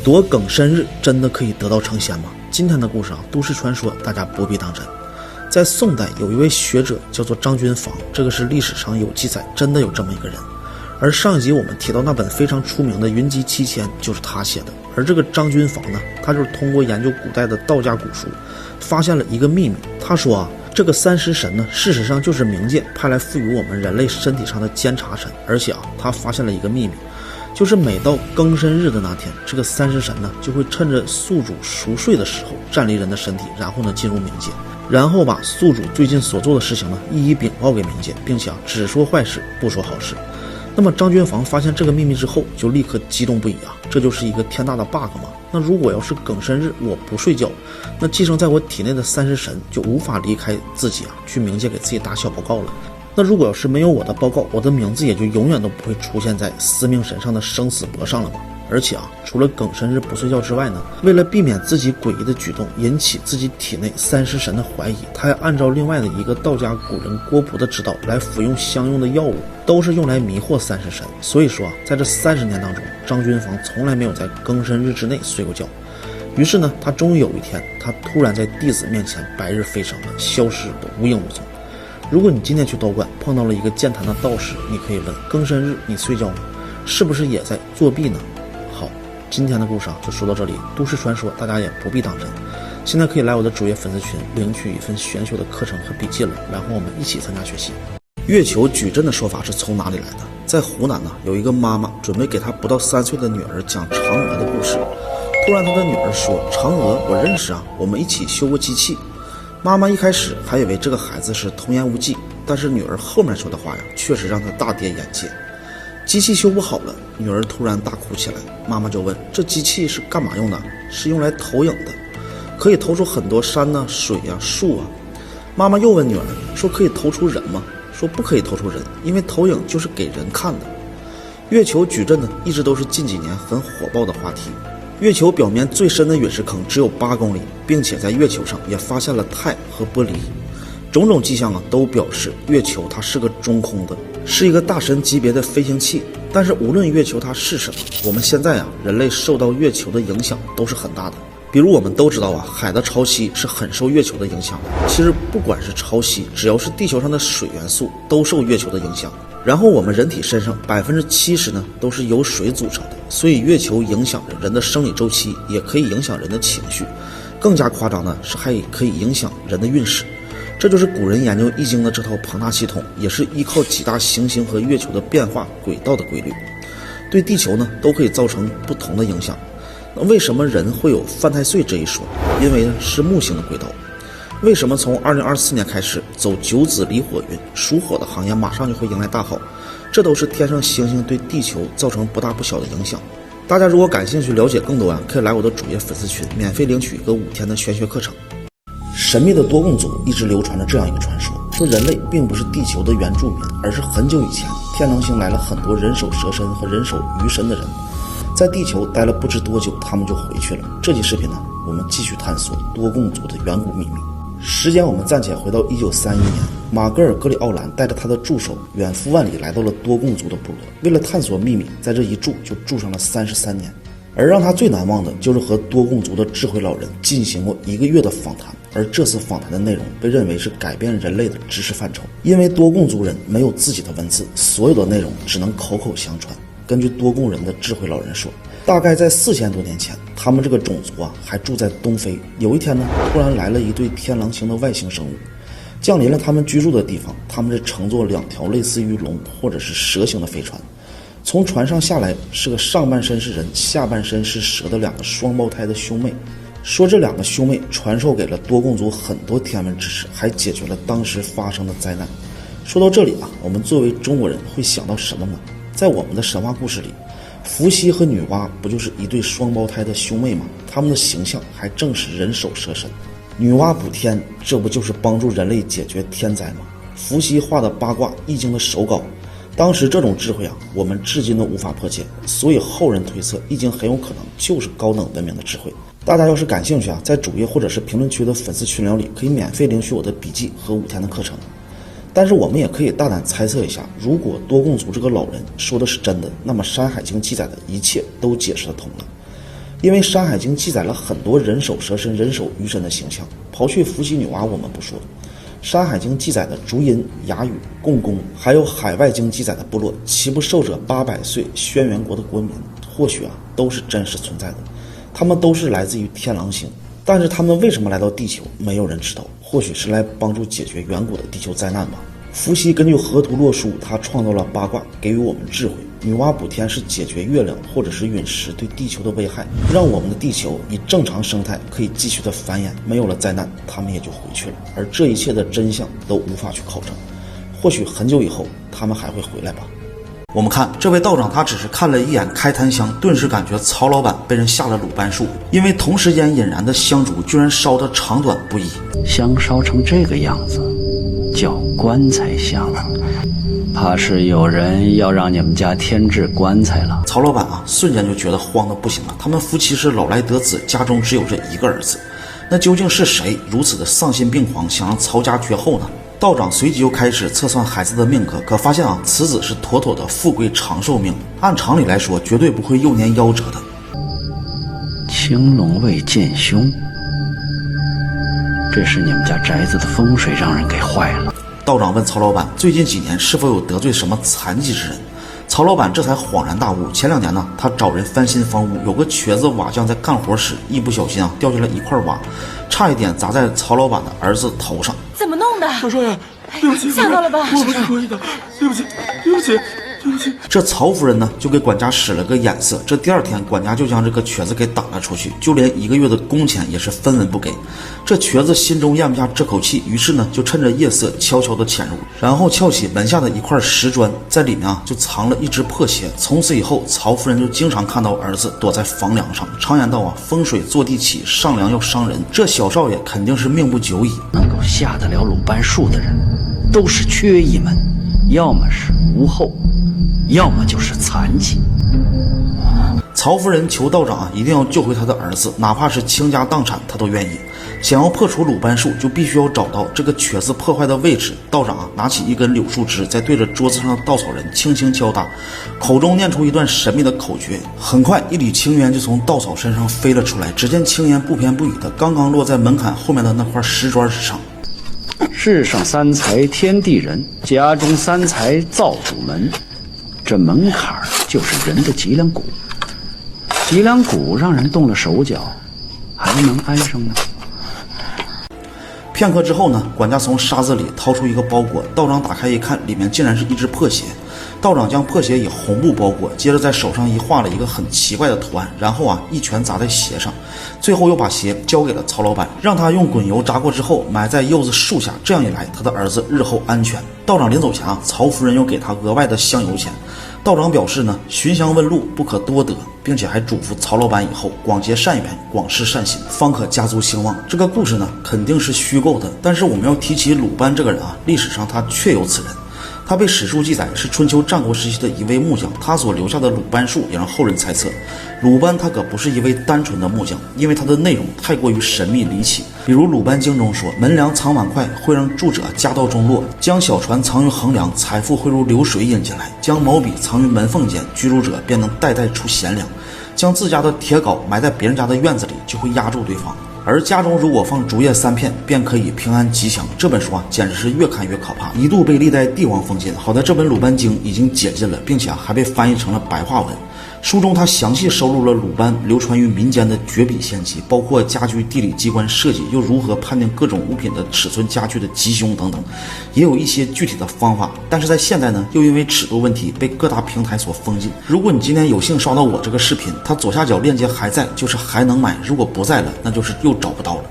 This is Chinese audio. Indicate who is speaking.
Speaker 1: 夺庚申日真的可以得道成仙吗？今天的故事都市传说，大家不必当真。在宋代有一位学者叫做张君房，这个是历史上有记载，真的有这么一个人。而上一集我们提到那本非常出名的《云集七千》就是他写的。而这个张君房呢，他就是通过研究古代的道家古书，发现了一个秘密。他说这个三尸神呢，事实上就是冥界派来赋予我们人类身体上的监察神。而且他发现了一个秘密，就是每到庚申日的那天，这个三尸神呢就会趁着宿主熟睡的时候占领人的身体，然后呢进入冥界，然后把宿主最近所做的事情呢一一禀报给冥界，并且只说坏事不说好事。那么张君房发现这个秘密之后，就立刻激动不已这就是一个天大的 bug 嘛。那如果要是庚申日我不睡觉，那寄生在我体内的三尸神就无法离开自己去冥界给自己打小报告了。那如果要是没有我的报告，我的名字也就永远都不会出现在司命神上的生死簿上了嘛。而且除了庚申日不睡觉之外呢，为了避免自己诡异的举动引起自己体内三尸神的怀疑，他还按照另外的一个道家古人郭璞的指导来服用相用的药物，都是用来迷惑三尸神。所以说在这30年当中，张君房从来没有在庚申日之内睡过觉。于是呢，他终于有一天，他突然在弟子面前白日飞升了，消失的无影无踪。如果你今天去道观碰到了一个健谈的道士，你可以问：庚申日你睡觉吗？是不是也在作弊呢？好，今天的故事就说到这里。都市传说大家也不必当真，现在可以来我的主页粉丝群领取一份玄学的课程和笔记了，然后我们一起参加学习。月球矩阵的说法是从哪里来的？在湖南有一个妈妈准备给她不到3岁的女儿讲嫦娥的故事，突然她的女儿说：嫦娥我认识我们一起修过机器。妈妈一开始还以为这个孩子是童言无忌，但是女儿后面说的话确实让她大跌眼镜。机器修不好了，女儿突然大哭起来。妈妈就问：这机器是干嘛用的？是用来投影的，可以投出很多山水树妈妈又问女儿说：可以投出人吗？说不可以投出人，因为投影就是给人看的。月球矩阵一直都是近几年很火爆的话题。月球表面最深的陨石坑只有8公里，并且在月球上也发现了钛和玻璃。种种迹象都表示月球它是个中空的，是一个大神级别的飞行器。但是无论月球它是什么，我们现在人类受到月球的影响都是很大的。比如我们都知道海的潮汐是很受月球的影响的。其实不管是潮汐，只要是地球上的水元素都受月球的影响。然后我们人体身上70%都是由水组成的，所以月球影响着人的生理周期，也可以影响人的情绪。更加夸张的是还可以影响人的运势。这就是古人研究易经的这套庞大系统，也是依靠几大行星和月球的变化轨道的规律，对地球都可以造成不同的影响。那为什么人会有犯太岁这一说？因为是木星的轨道。为什么从2024年开始走九子离火运，属火的行业马上就会迎来大好？这都是天上星星对地球造成不大不小的影响。大家如果感兴趣了解更多可以来我的主页粉丝群免费领取一个5天的玄学课程。神秘的多贡族一直流传着这样一个传说，说人类并不是地球的原住民，而是很久以前天狼星来了很多人首蛇身和人首鱼身的人，在地球待了不知多久，他们就回去了。这期视频我们继续探索多贡族的远古秘密。时间我们暂且回到1931年，马格尔格里奥兰带着他的助手远赴万里来到了多贡族的部落，为了探索秘密，在这一住就住上了33年。而让他最难忘的就是和多贡族的智慧老人进行过1个月的访谈，而这次访谈的内容被认为是改变人类的知识范畴。因为多贡族人没有自己的文字，所有的内容只能口口相传。根据多贡人的智慧老人说，大概在4000多年前，他们这个种族还住在东非。有一天突然来了一对天狼星的外星生物，降临了他们居住的地方。他们是乘坐2条类似于龙或者是蛇形的飞船，从船上下来是个上半身是人下半身是蛇的2个双胞胎的兄妹。说这2个兄妹传授给了多贡族很多天文知识，还解决了当时发生的灾难。说到这里我们作为中国人会想到什么呢？在我们的神话故事里，伏羲和女娲不就是一对双胞胎的兄妹吗？他们的形象还正是人首蛇身。女娲补天，这不就是帮助人类解决天灾吗？伏羲画的八卦易经的手稿，当时这种智慧我们至今都无法破解，所以后人推测易经很有可能就是高等文明的智慧。大家要是感兴趣在主页或者是评论区的粉丝群聊里可以免费领取我的笔记和5天的课程。但是我们也可以大胆猜测一下，如果多贡族这个老人说的是真的，那么《山海经》记载的一切都解释得通了。因为《山海经》记载了很多人首蛇身、人首鱼身的形象，刨去伏羲、女娲我们不说，《山海经》记载的烛阴、雅语、共工，还有海外经记载的部落，其不受者800岁轩辕国的国民，或许都是真实存在的。他们都是来自于天狼星，但是他们为什么来到地球，没有人知道。或许是来帮助解决远古的地球灾难吧。伏羲根据河图洛书，他创造了八卦，给予我们智慧。女娲补天是解决月亮或者是陨石对地球的危害，让我们的地球以正常生态可以继续的繁衍，没有了灾难，他们也就回去了。而这一切的真相都无法去考证，或许很久以后他们还会回来吧。我们看这位道长，他只是看了一眼开坛香，顿时感觉曹老板被人下了鲁班术，因为同时间引燃的香烛居然烧得长短不一，
Speaker 2: 香烧成这个样子叫棺材香，怕是有人要让你们家添置棺材了。
Speaker 1: 曹老板瞬间就觉得慌得不行了。他们夫妻是老来得子，家中只有这一个儿子，那究竟是谁如此的丧心病狂，想让曹家绝后呢？道长随即又开始测算孩子的命格，可发现此子是妥妥的富贵长寿命，按常理来说绝对不会幼年夭折的。
Speaker 2: 青龙位见凶，这是你们家宅子的风水让人给坏了。
Speaker 1: 道长问曹老板最近几年是否有得罪什么残疾之人，曹老板这才恍然大悟。前2年呢，他找人翻新房屋，有个瘸子瓦匠在干活时一不小心掉下了一块瓦，差一点砸在曹老板的儿子头上。
Speaker 3: 怎么弄的？
Speaker 4: 少帅呀，对不起，
Speaker 3: 吓到了吧？
Speaker 4: 我不是故意的，对不起，对不起，对不起。
Speaker 1: 这曹夫人呢，就给管家使了个眼色。这第2天，管家就将这个瘸子给赶了出去，就连1个月的工钱也是分文不给。这瘸子心中咽不下这口气，于是呢，就趁着夜色悄悄地潜入，然后撬起门下的一块石砖，在里面就藏了一只破鞋。从此以后，曹夫人就经常看到儿子躲在房梁上。常言道风水坐地起，上梁要伤人。这小少爷肯定是命不久矣。
Speaker 2: 能够下得了鲁班术的人，都是缺一门，要么是无后，要么就是残疾。
Speaker 1: 曹夫人求道长一定要救回他的儿子，哪怕是倾家荡产他都愿意。想要破除鲁班术，就必须要找到这个瘸子破坏的位置。道长拿起一根柳树枝，再对着桌子上的稻草人轻轻敲打，口中念出一段神秘的口诀。很快一缕青烟就从稻草身上飞了出来，只见青烟不偏不倚的刚刚落在门槛后面的那块石砖之上。
Speaker 2: 世上三才天地人，家中三才造主门。这门槛就是人的脊梁骨，脊梁骨让人动了手脚，还能安生呢？
Speaker 1: 片刻之后呢，管家从沙子里掏出一个包裹，道长打开一看，里面竟然是一只破鞋。道长将破鞋以红布包裹，接着在手上画了一个很奇怪的图案，然后一拳砸在鞋上，最后又把鞋交给了曹老板，让他用滚油炸过之后埋在柚子树下，这样一来他的儿子日后安全。道长临走前曹夫人又给他额外的香油钱。道长表示呢，寻香问路不可多得，并且还嘱咐曹老板以后广结善缘，广施善行，方可家族兴旺。这个故事呢肯定是虚构的，但是我们要提起鲁班这个人历史上他确有此人。他被史书记载是春秋战国时期的一位木匠，他所留下的鲁班术也让后人猜测，鲁班他可不是一位单纯的木匠，因为他的内容太过于神秘离奇。比如《鲁班经》中说，门梁藏碗筷会让住者家道中落，将小船藏于横梁，财富会如流水引进来，将毛笔藏于门缝间，居住者便能代代出贤良，将自家的铁镐埋在别人家的院子里，就会压住对方。而家中如果放竹叶3片，便可以平安吉祥。这本书简直是越看越可怕，一度被历代帝王封禁。好在这本《鲁班经》已经解禁了，并且还被翻译成了白话文。书中他详细收录了鲁班流传于民间的绝笔仙迹，包括家居地理机关设计，又如何判定各种物品的尺寸家具的吉凶等等，也有一些具体的方法。但是在现在呢，又因为尺度问题被各大平台所封禁。如果你今天有幸刷到我这个视频，它左下角链接还在，就是还能买；如果不在了，那就是又找不到了。